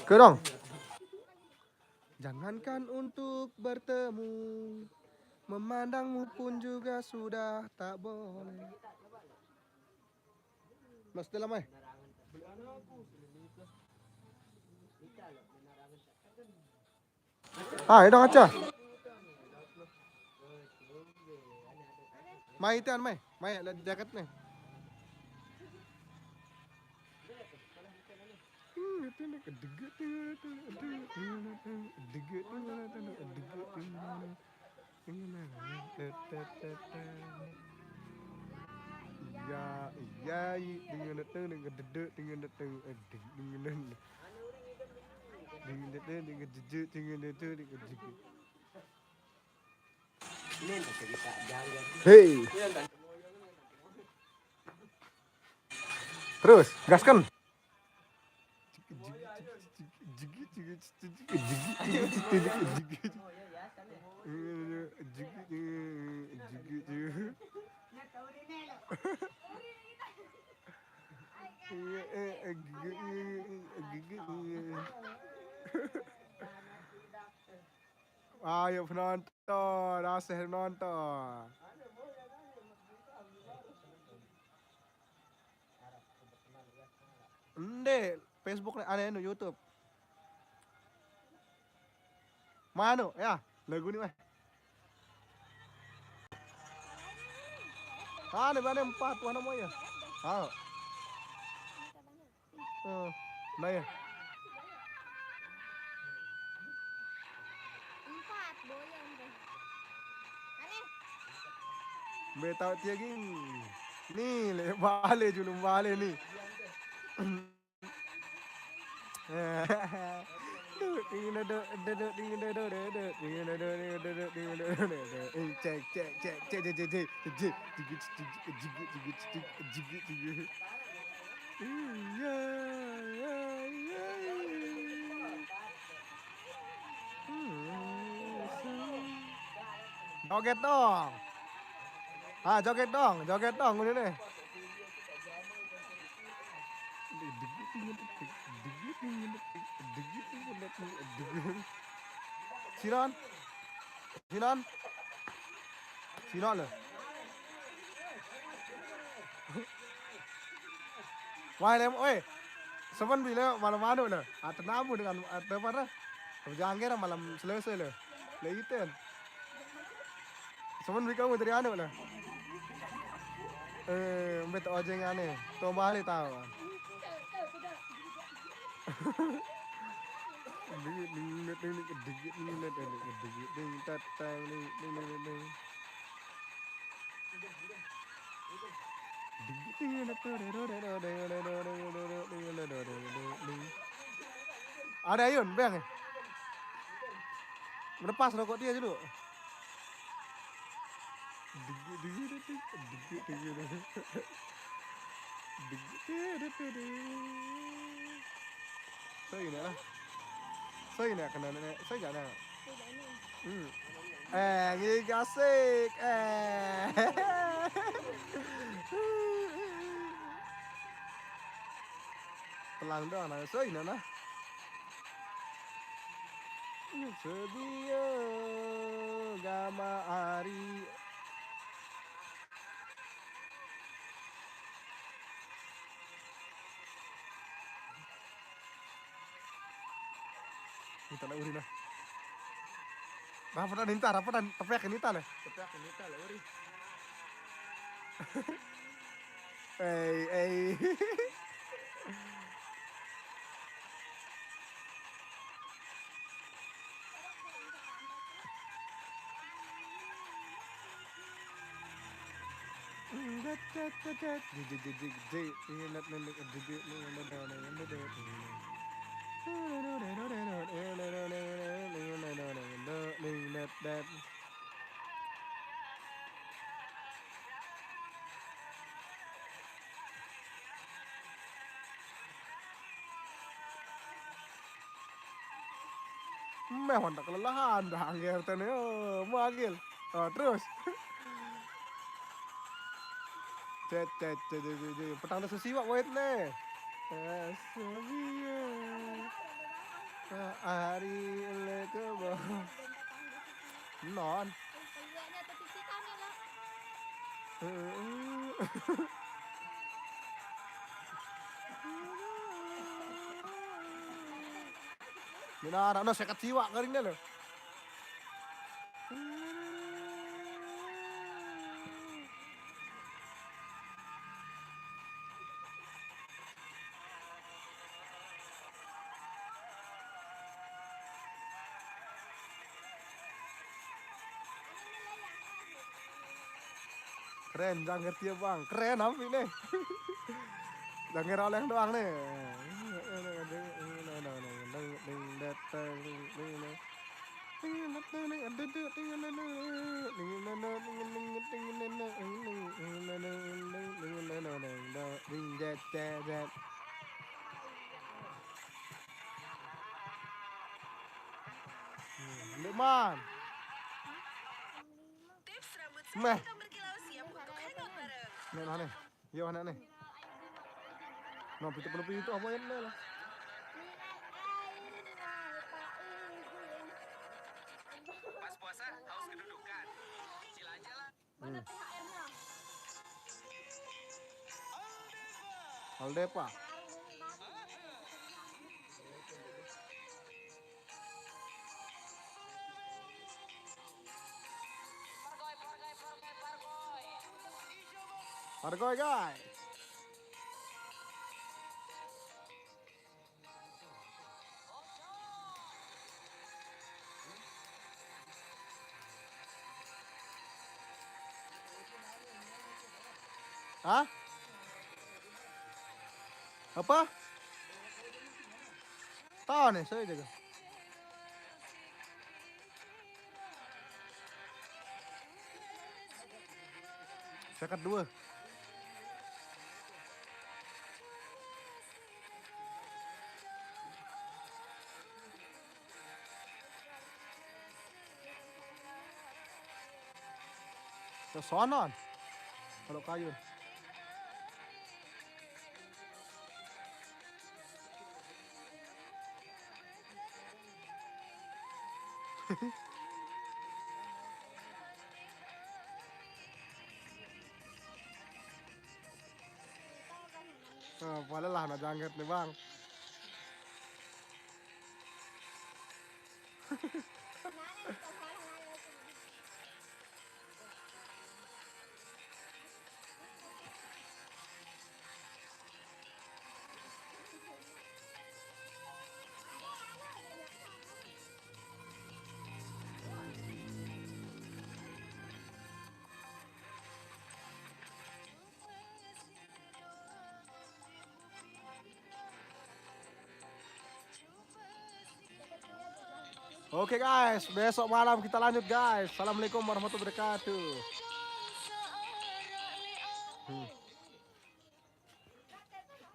Ke dong. Jangankan untuk bertemu, memandangmu pun juga sudah tak boleh. Mas Stella mai. Ah, dong aja. Mai tian mai, mai ada jaket nih. Ya, dengan datang dengan dedek dengan datang dengan datang dengan jejak dengan datang dengan jejak. Hey, terus gaskan. Ayo penonton, asih nonton. Ende, Facebook ada no YouTube. Mana ya? Lagu ni mah. Ada mana 4 warna moya. Ah. Nah ya. 4 boyong deh. Aneh. Betau tiaging. Nih, le bale julum bale nih. Joget dong. Ah, joget dong udah nih. Sinon. Sinon loh. Wah, oi. Seven bila malam anu loh. Atau namu dengan atau apa? Jangan malam selesai loh. Leitan. Seven bila kamu dari anu loh. Bet ojeng aneh. Tuh balik tahu. Ada Yun, bang. Lepas rokok dia dulu. Saya ini lah. Saya ini kena nenek. Saya jangan. Gini asik. Telang doang. Saya ini lah. Sedia gama ari. Kita nak urin lah. Rapat dan tepiak nita lah. Uri. Hey. Memang tak kelelahan dah angger tane manggil. Terus. Petang dah sesiwak wait le. Asabia. Hari le ke bawah. Non. Pilihannya tapi si kami lah. Mina anak sekat siwak kering dah lo. Keren, jangan ngerti ya bang. Keren ambil nih. Jangan ngira oleh doang nih. Man, Tips rambut meh, sepotong berkilau siap untuk hangout bareng. nih mana nih? Iya mana nih? Nah, itu apa ya lah? Pas puasa haus kedudukan. Cicil aja lah. Mana THR-nya? Aldepa. Pargoy guys. Hah? Apa? Tahu nih, saya jaga. Sekat dua. Kesonon. Kalau kayu. Boleh lah, nak jangkit nih bang. Oke guys, besok malam kita lanjut guys. Assalamualaikum warahmatullahi wabarakatuh.